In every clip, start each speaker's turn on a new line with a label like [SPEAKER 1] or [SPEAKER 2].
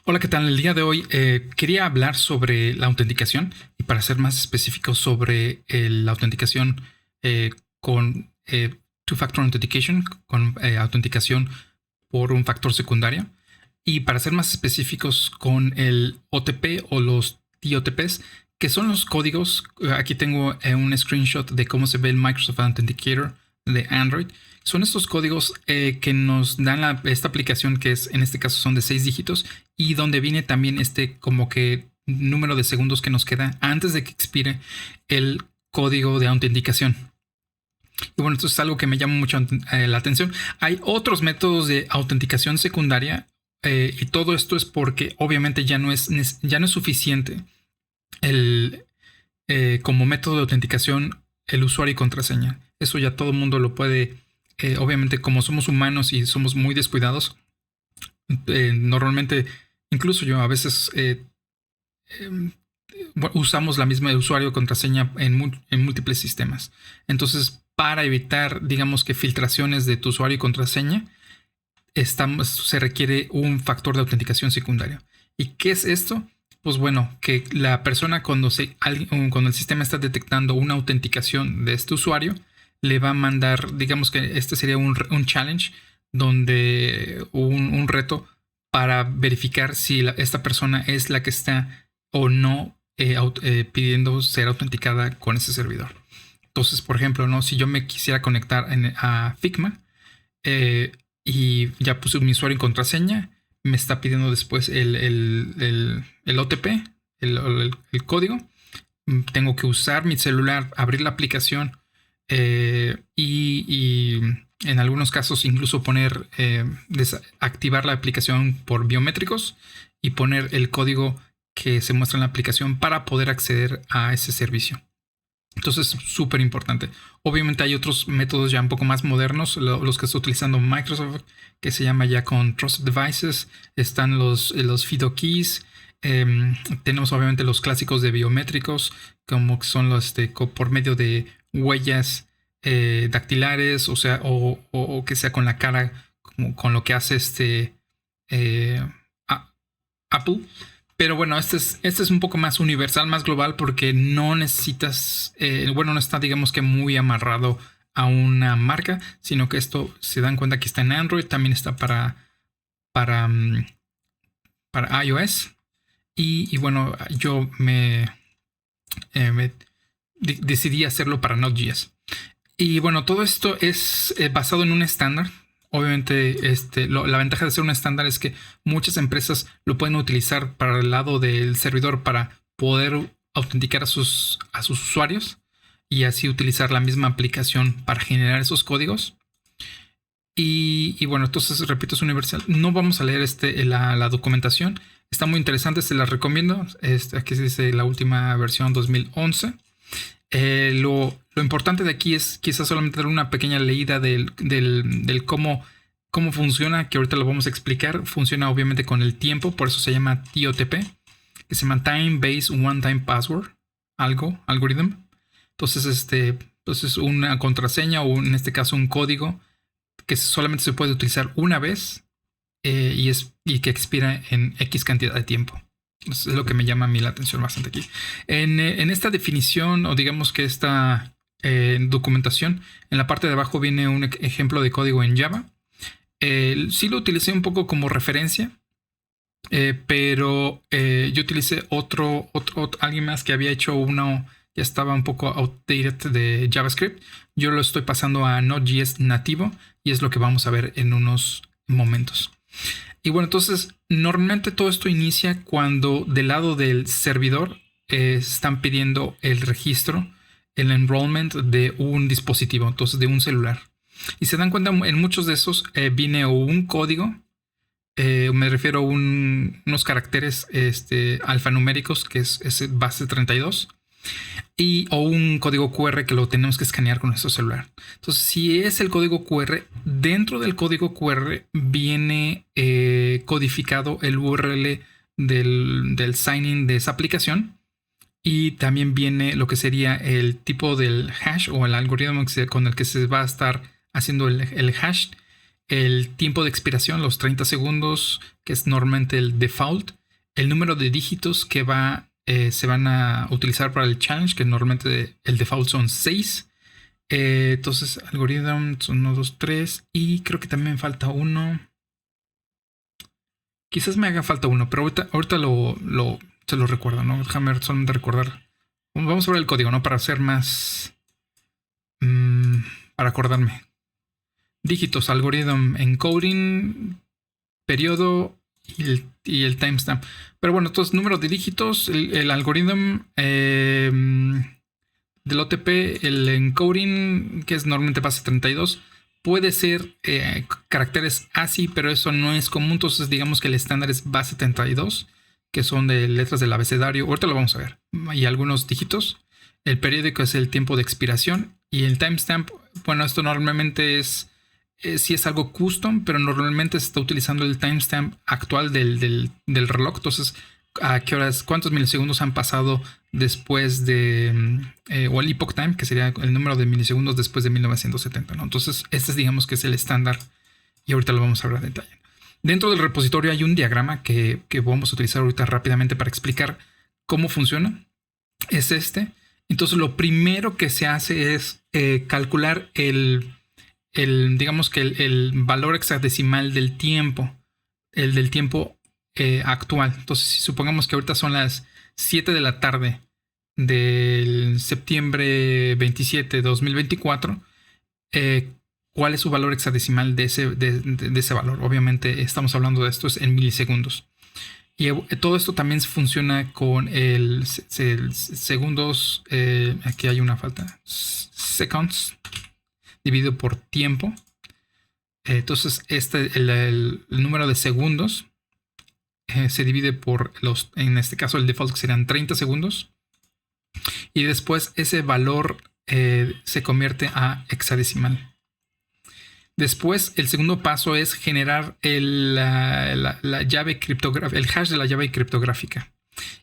[SPEAKER 1] Hola, ¿qué tal? El día de hoy quería hablar sobre la autenticación y para ser más específico sobre la autenticación con Two-Factor Authentication, con autenticación por un factor secundario. Y para ser más específicos con el OTP o los TOTPs, que son los códigos. Aquí tengo un screenshot de cómo se ve el Microsoft Authenticator de Android. Son estos códigos que nos dan esta aplicación, que es, en este caso son de 6 dígitos, y donde viene también este como que número de segundos que nos queda antes de que expire el código de autenticación. Y bueno, esto es algo que me llama mucho la atención. Hay otros métodos de autenticación secundaria y todo esto es porque obviamente ya no es suficiente como método de autenticación el usuario y contraseña. Eso ya todo el mundo lo puede. Obviamente, como somos humanos y somos muy descuidados, normalmente, incluso yo a veces usamos la misma usuario y contraseña en múltiples sistemas. Entonces, para evitar, digamos que filtraciones de tu usuario y contraseña, se requiere un factor de autenticación secundario. ¿Y qué es esto? Pues bueno, que la persona cuando el sistema está detectando una autenticación de este usuario, le va a mandar, digamos que este sería un challenge, donde un reto para verificar si esta persona es la que está o no pidiendo ser autenticada con ese servidor. Entonces, por ejemplo, ¿no? Si yo me quisiera conectar a Figma y ya puse mi usuario y contraseña, me está pidiendo después el OTP, el código. Tengo que usar mi celular, abrir la aplicación y en algunos casos incluso activar la aplicación por biométricos y poner el código que se muestra en la aplicación para poder acceder a ese servicio. Entonces, súper importante. Obviamente hay otros métodos ya un poco más modernos, los que está utilizando Microsoft, que se llama ya con Trusted Devices. Están los FIDO keys. Tenemos obviamente los clásicos de biométricos, como son los por medio de huellas dactilares, o que sea con la cara, como con lo que hace Apple. Pero bueno, este es un poco más universal, más global, porque no necesitas, no está, digamos que muy amarrado a una marca, sino que esto se dan cuenta que está en Android, también está para iOS. Y bueno, yo me decidí hacerlo para Node.js. Y bueno, todo esto es basado en un estándar. Obviamente, la ventaja de ser un estándar es que muchas empresas lo pueden utilizar para el lado del servidor para poder autenticar a sus usuarios y así utilizar la misma aplicación para generar esos códigos. Y bueno, entonces, repito, es universal. No vamos a leer la documentación. Está muy interesante, se la recomiendo. Aquí se dice la última versión 2011. Lo importante de aquí es quizás solamente dar una pequeña leída del cómo funciona, que ahorita lo vamos a explicar. Funciona obviamente con el tiempo, por eso se llama TOTP, que se llama Time Based One Time Password, algorithm. Entonces una contraseña, o en este caso un código, que solamente se puede utilizar una vez y que expira en X cantidad de tiempo. Eso es lo que me llama a mí la atención bastante aquí. En esta definición, o digamos que esta documentación, en la parte de abajo viene un ejemplo de código en Java. Sí lo utilicé un poco como referencia, pero yo utilicé alguien más que había hecho uno, ya estaba un poco outdated de JavaScript. Yo lo estoy pasando a Node.js nativo y es lo que vamos a ver en unos momentos. Y bueno, entonces normalmente todo esto inicia cuando del lado del servidor están pidiendo el registro, el enrollment de un dispositivo, entonces de un celular. Y se dan cuenta, en muchos de esos viene un código, me refiero a unos caracteres alfanuméricos, que es base 32, o un código QR que lo tenemos que escanear con nuestro celular. Entonces, si es el código QR, dentro del código QR viene codificado el URL del sign-in de esa aplicación, y también viene lo que sería el tipo del hash o el algoritmo con el que se va a estar haciendo el hash, el tiempo de expiración, los 30 segundos, que es normalmente el default, el número de dígitos que se van a utilizar para el challenge, que normalmente el default son 6. Entonces, algoritmo son 1, 2, 3. Y creo que también falta uno. Quizás me haga falta uno, pero ahorita se lo recuerdo, ¿no? Déjame solamente recordar. Vamos a ver el código, ¿no? Para hacer más... para acordarme. Dígitos, algoritmo, encoding, periodo y el timestamp. Pero bueno, entonces número de dígitos, el algoritmo del OTP, el encoding, que es normalmente base 32, puede ser caracteres ASCII, pero eso no es común. Entonces digamos que el estándar es base 32, que son de letras del abecedario. Ahorita lo vamos a ver. Y algunos dígitos. El periódico es el tiempo de expiración. Y el timestamp, bueno, esto normalmente es... si es algo custom, pero normalmente se está utilizando el timestamp actual del reloj. Entonces, a qué horas, cuántos milisegundos han pasado después de... o el epoch time, que sería el número de milisegundos después de 1970, ¿no? Entonces, este es, digamos que es el estándar. Y ahorita lo vamos a ver en detalle. Dentro del repositorio hay un diagrama que vamos a utilizar ahorita rápidamente para explicar cómo funciona. Es este. Entonces, lo primero que se hace es calcular digamos que el valor hexadecimal del tiempo, el del tiempo actual. Entonces, si supongamos que ahorita son las 7 de la tarde del septiembre 27 de 2024, ¿cuál es su valor hexadecimal de ese valor? Obviamente estamos hablando de esto en milisegundos. Y todo esto también funciona con el segundos. Aquí hay una falta. Seconds dividido por tiempo. Entonces, el número de segundos se divide por en este caso, el default serían 30 segundos. Y después ese valor se convierte a hexadecimal. Después, el segundo paso es generar la llave criptográfica, el hash de la llave criptográfica.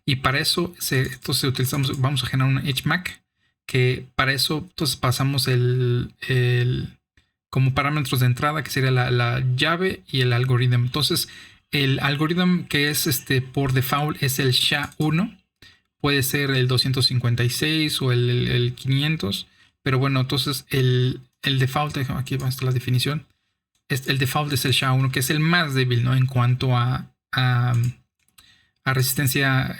[SPEAKER 1] Y para eso, entonces vamos a generar un HMAC, que para eso entonces pasamos como parámetros de entrada, que sería la llave y el algoritmo. Entonces, el algoritmo que es por default es el SHA-1. Puede ser el 256 o el 500. Pero bueno, entonces el default, aquí va a estar la definición. El default es el SHA-1, que es el más débil, ¿no? En cuanto a resistencia,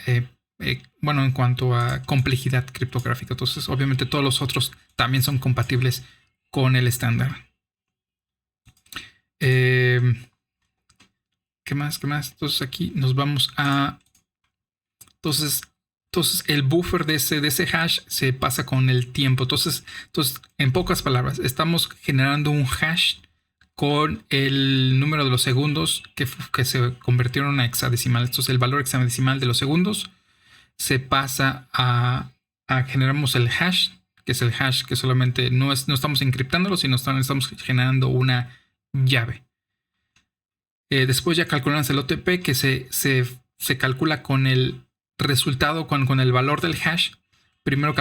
[SPEAKER 1] bueno, en cuanto a complejidad criptográfica. Entonces, obviamente todos los otros también son compatibles con el estándar. ¿Qué más? Entonces aquí nos vamos a... Entonces el buffer de ese hash se pasa con el tiempo. Entonces, en pocas palabras, estamos generando un hash con el número de los segundos que se convirtieron a hexadecimal. Entonces, el valor hexadecimal de los segundos se pasa a generamos el hash, que es el hash que solamente no estamos encriptándolo, sino estamos generando una llave. Después ya calculamos el OTP, que se calcula con el resultado, con el valor del hash. Primero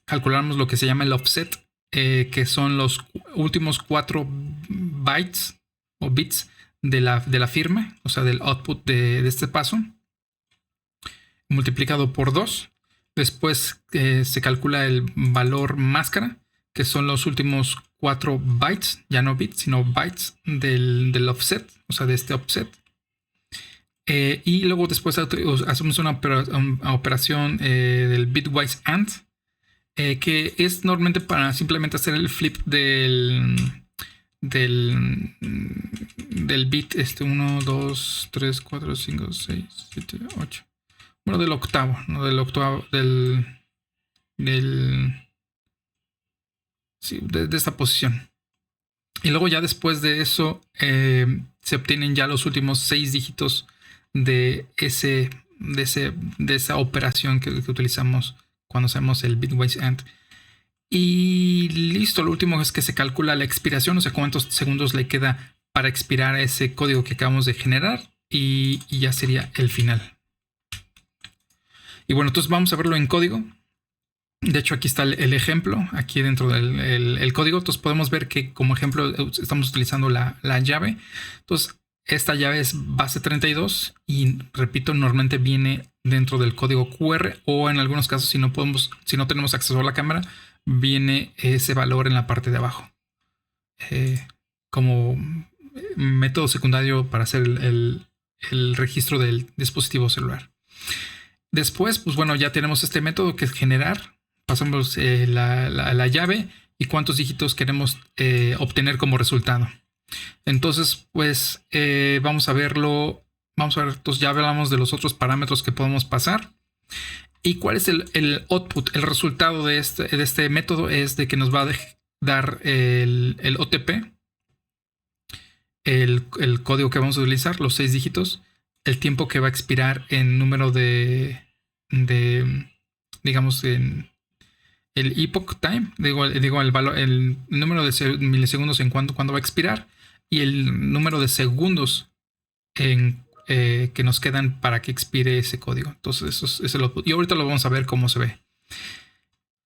[SPEAKER 1] calculamos lo que se llama el offset, que son los últimos 4 bytes o bits de la firma, o sea, del output de este paso, multiplicado por 2. Después se calcula el valor máscara, que son los últimos 4 bytes, ya no bits, sino bytes del offset, o sea, de este offset. Y luego después hacemos una operación del bitwise AND, que es normalmente para simplemente hacer el flip del bit 1, 2, 3, 4, 5, 6, 7, 8. Bueno, del octavo, ¿no? Sí, de esta posición. Y luego ya después de eso se obtienen ya los últimos 6 dígitos de esa operación que utilizamos cuando hacemos el bitwise AND. Y listo, lo último es que se calcula la expiración, o sea, cuántos segundos le queda para expirar ese código que acabamos de generar, y ya sería el final. Y bueno, entonces vamos a verlo en código. De hecho, aquí está el ejemplo, aquí dentro del código. Entonces podemos ver que como ejemplo estamos utilizando la llave. Entonces esta llave es base 32 y repito, normalmente viene dentro del código QR o en algunos casos si no tenemos acceso a la cámara, viene ese valor en la parte de abajo. Como método secundario para hacer el registro del dispositivo celular. Después, pues bueno, ya tenemos este método que es generar. Pasamos la llave y cuántos dígitos queremos obtener como resultado. Entonces, pues vamos a verlo. Vamos a ver, entonces ya hablamos de los otros parámetros que podemos pasar. ¿Y cuál es el output? El resultado de este método es de que nos va a dar el OTP, el código que vamos a utilizar, los 6 dígitos, el tiempo que va a expirar en número de digamos, en el epoch time, digo el valor, el número de milisegundos en cuando va a expirar y el número de segundos que nos quedan para que expire ese código. Entonces eso es el output. Y ahorita lo vamos a ver cómo se ve.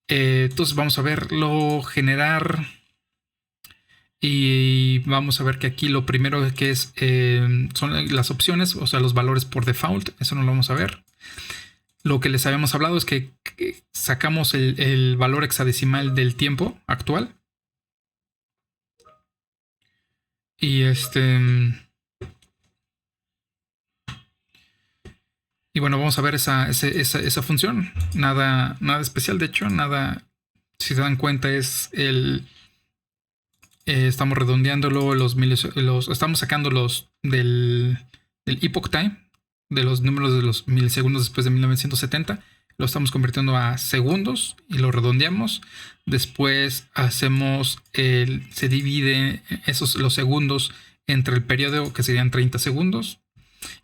[SPEAKER 1] Entonces vamos a verlo generar. Y vamos a ver que aquí lo primero que es son las opciones, o sea, los valores por default. Eso no lo vamos a ver. Lo que les habíamos hablado es que sacamos el valor hexadecimal del tiempo actual. Y y bueno, vamos a ver esa función. Nada especial, de hecho, nada. Si se dan cuenta, es estamos redondeándolo, estamos sacando los del epoch time, de los números de los milisegundos después de 1970, lo estamos convirtiendo a segundos y lo redondeamos. Después hacemos se divide los segundos entre el periodo, que serían 30 segundos,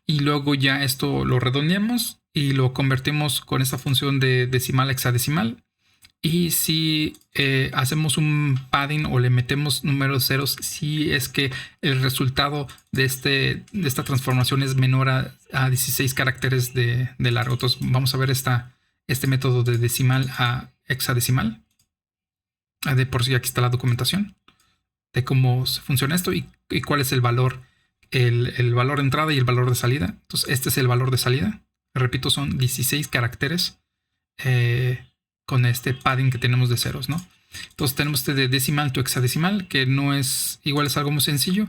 [SPEAKER 1] y luego ya esto lo redondeamos y lo convertimos con esta función de decimal a hexadecimal. Y si hacemos un padding o le metemos números ceros, si es que el resultado de esta transformación es menor a 16 caracteres de largo. Entonces vamos a ver este método de decimal a hexadecimal. De por sí aquí está la documentación de cómo funciona esto y cuál es el valor, el valor de entrada y el valor de salida. Entonces este es el valor de salida. Repito, son 16 caracteres. Con este padding que tenemos de ceros, ¿no? Entonces tenemos este de decimal to hexadecimal, que no es igual, es algo muy sencillo,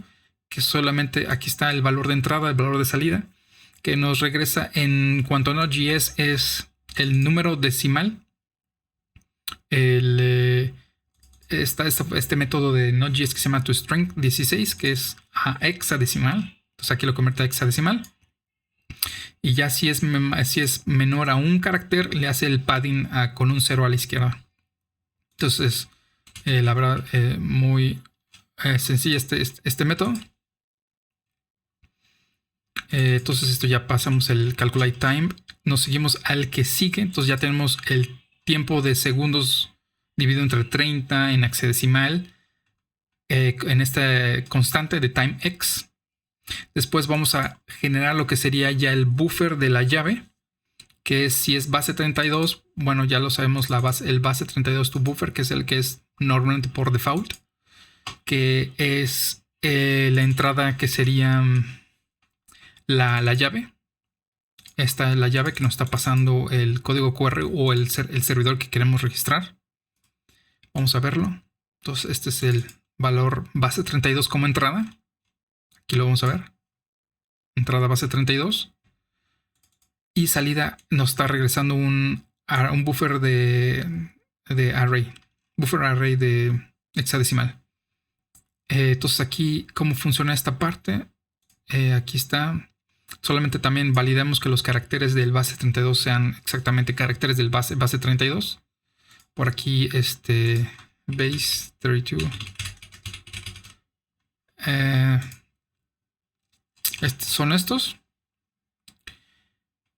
[SPEAKER 1] que solamente aquí está el valor de entrada, el valor de salida, que nos regresa en cuanto a Node.js es el número decimal. Está este método de Node.js que se llama toString16, que es a hexadecimal. Entonces aquí lo convierte a hexadecimal. Y ya si es menor a un carácter, le hace el padding con un 0 a la izquierda. Entonces, la verdad, muy sencillo este método. Entonces, esto ya pasamos el calculate time. Nos seguimos al que sigue. Entonces, ya tenemos el tiempo de segundos dividido entre 30 en hexadecimal en esta constante de timex. Después vamos a generar lo que sería ya el buffer de la llave, que es, si es base 32, bueno, ya lo sabemos, el base 32 to buffer, que es el que es normalmente por default, que es la entrada que sería la llave. Esta es la llave que nos está pasando el código QR o el servidor que queremos registrar. Vamos a verlo. Entonces este es el valor base 32 como entrada. Aquí lo vamos a ver. Entrada base 32. Y salida nos está regresando un buffer de array. Buffer array de hexadecimal. Entonces aquí, ¿cómo funciona esta parte? Aquí está. Solamente también validamos que los caracteres del base 32 sean exactamente caracteres del base 32. Por aquí, base 32. Son estos.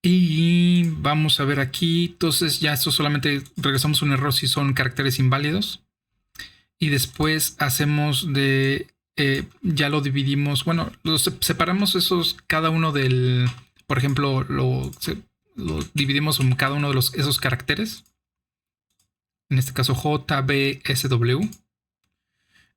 [SPEAKER 1] Y vamos a ver aquí. Entonces ya esto solamente regresamos un error si son caracteres inválidos. Y después hacemos ya lo dividimos. Bueno, separamos esos, cada uno del, por ejemplo, lo dividimos en cada uno de esos caracteres. En este caso J, B, S, W.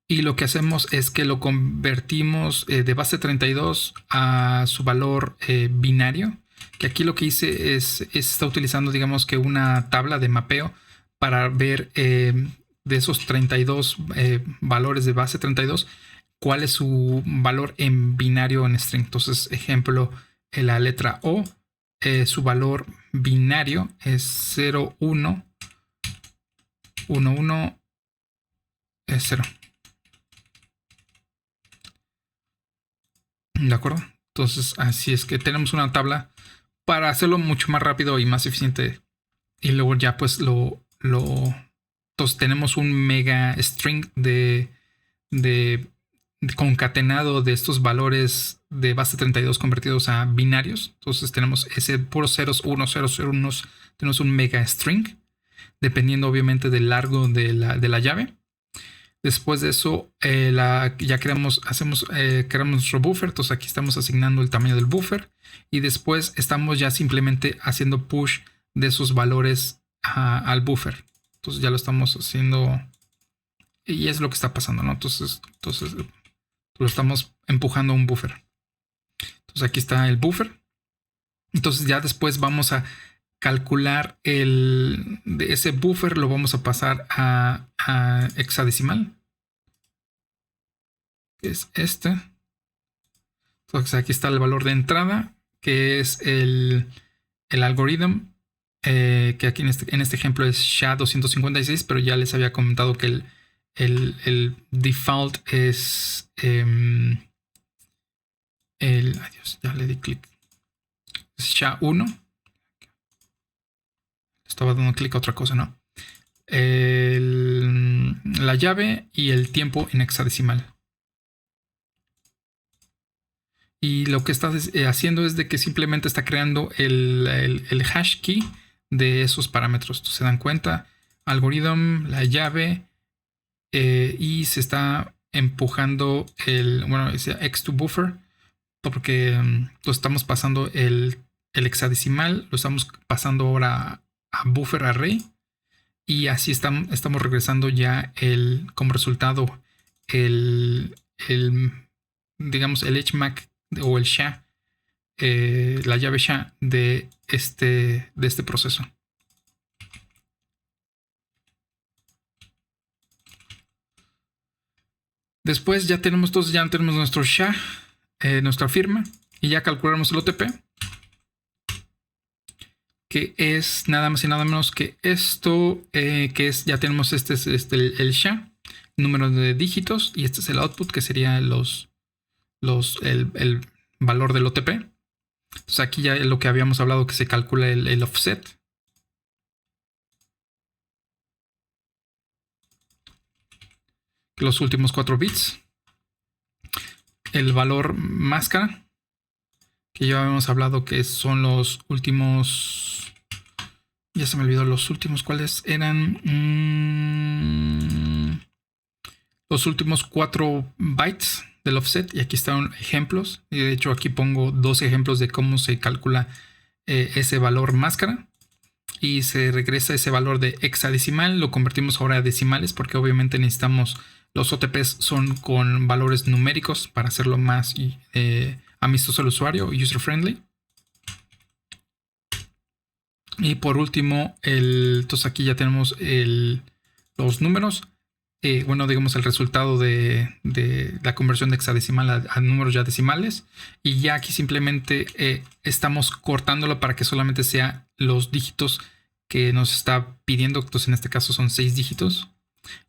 [SPEAKER 1] Y lo que hacemos es que lo convertimos de base 32 a su valor binario. Que aquí lo que hice es está utilizando, digamos que una tabla de mapeo para ver de esos 32 valores de base 32, cuál es su valor en binario en string. Entonces, ejemplo, la letra O, su valor binario es 0, 1, 1, 1, 0. ¿De acuerdo? Entonces, así es que tenemos una tabla para hacerlo mucho más rápido y más eficiente. Y luego ya pues entonces tenemos un mega string de concatenado de estos valores de base 32 convertidos a binarios. Entonces tenemos ese puros ceros, unos, ceros, unos. Tenemos un mega string, dependiendo obviamente del largo de la llave. Después de eso, ya creamos nuestro buffer. Entonces aquí estamos asignando el tamaño del buffer. Y después estamos ya simplemente haciendo push de esos valores al buffer. Entonces ya lo estamos haciendo. Y es lo que está pasando, ¿no? Entonces lo estamos empujando a un buffer. Entonces aquí está el buffer. Entonces ya después vamos a calcular de ese buffer, lo vamos a pasar a hexadecimal, que es este. Entonces aquí está el valor de entrada, que es el algoritmo, que aquí en este ejemplo es SHA-256, pero ya les había comentado que el default es adiós, ya le di clic. Es SHA-1. Estaba dando clic a otra cosa, ¿no? La llave y el tiempo en hexadecimal. Y lo que está haciendo es de que simplemente está creando el hash key de esos parámetros. Entonces, se dan cuenta, algoritmo, la llave, y se está empujando ese x2buffer, porque lo estamos pasando el hexadecimal, lo estamos pasando ahora a buffer array, y así estamos regresando ya como resultado digamos el HMAC o el SHA, la llave SHA de este proceso. Después ya tenemos nuestro SHA, nuestra firma, y ya calculamos el OTP, que es nada más y nada menos que esto, que es, ya tenemos el SHA, número de dígitos, y este es el output, que sería el valor del OTP. Entonces aquí ya es lo que habíamos hablado, que se calcula el offset. Los últimos 4 bits. El valor máscara, que ya habíamos hablado que son los últimos. Ya se me olvidó los últimos. ¿Cuáles eran? Los últimos 4 bytes del offset. Y aquí están ejemplos. Y de hecho aquí pongo 2 ejemplos de cómo se calcula ese valor máscara. Y se regresa ese valor de hexadecimal. Lo convertimos ahora a decimales, porque obviamente necesitamos. Los OTPs son con valores numéricos para hacerlo más amistoso al usuario, user friendly. Y por último, entonces aquí ya tenemos los números. Digamos el resultado de la conversión de hexadecimal a números ya decimales. Y ya aquí simplemente estamos cortándolo para que solamente sea los dígitos que nos está pidiendo. Entonces en este caso son 6 dígitos.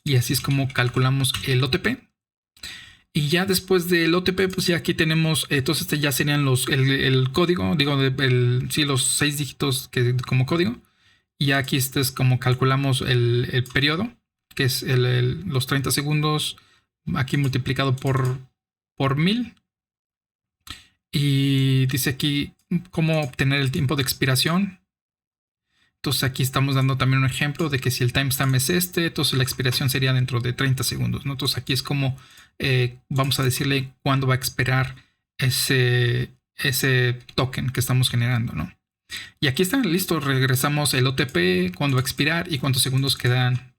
[SPEAKER 1] Y así es como calculamos el OTP. Y ya después del OTP, pues ya aquí tenemos, entonces ya serían el código, los 6 dígitos como código. Y ya aquí es como calculamos el periodo, que es los 30 segundos, aquí multiplicado por 1000. Y dice aquí cómo obtener el tiempo de expiración. Entonces aquí estamos dando también un ejemplo de que si el timestamp es entonces la expiración sería dentro de 30 segundos, ¿no? Entonces aquí es como vamos a decirle cuándo va a expirar ese token que estamos generando, ¿no? Y aquí está, listo, regresamos el OTP, cuándo va a expirar y cuántos segundos quedan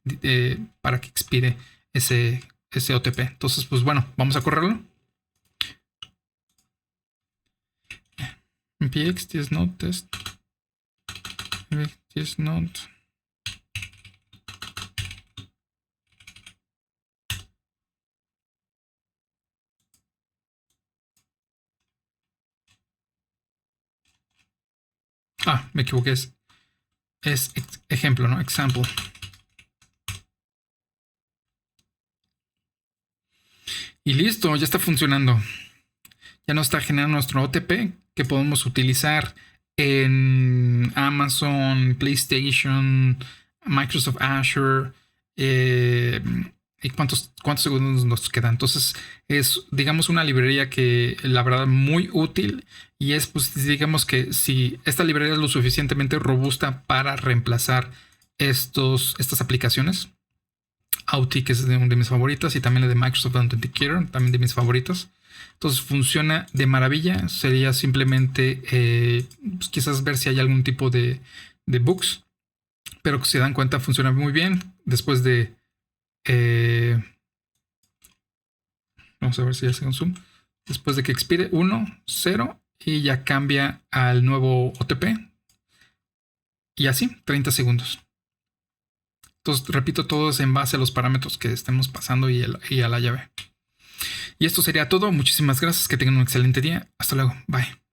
[SPEAKER 1] para que expire ese ese OTP. Entonces, pues bueno, vamos a correrlo. npx tsnode test tsnode. Me equivoqué. Es ejemplo, ¿no? Example. Y listo, ya está funcionando. Ya nos está generando nuestro OTP que podemos utilizar en Amazon, PlayStation, Microsoft Azure. ¿Y cuántos segundos nos quedan? Entonces es, digamos, una librería que la verdad muy útil, y es, pues, digamos que si esta librería es lo suficientemente robusta para reemplazar estas aplicaciones. Auth, que es de mis favoritas, y también la de Microsoft Authenticator, también de mis favoritos. Entonces funciona de maravilla. Sería simplemente pues quizás ver si hay algún tipo de bugs, pero que se dan cuenta funciona muy bien. Después de vamos a ver si hace un zoom. Después de que expire 1, 0 y ya cambia al nuevo OTP, y así 30 segundos. Entonces, repito, todo es en base a los parámetros que estemos pasando y a la llave. Y esto sería todo. Muchísimas gracias. Que tengan un excelente día. Hasta luego. Bye.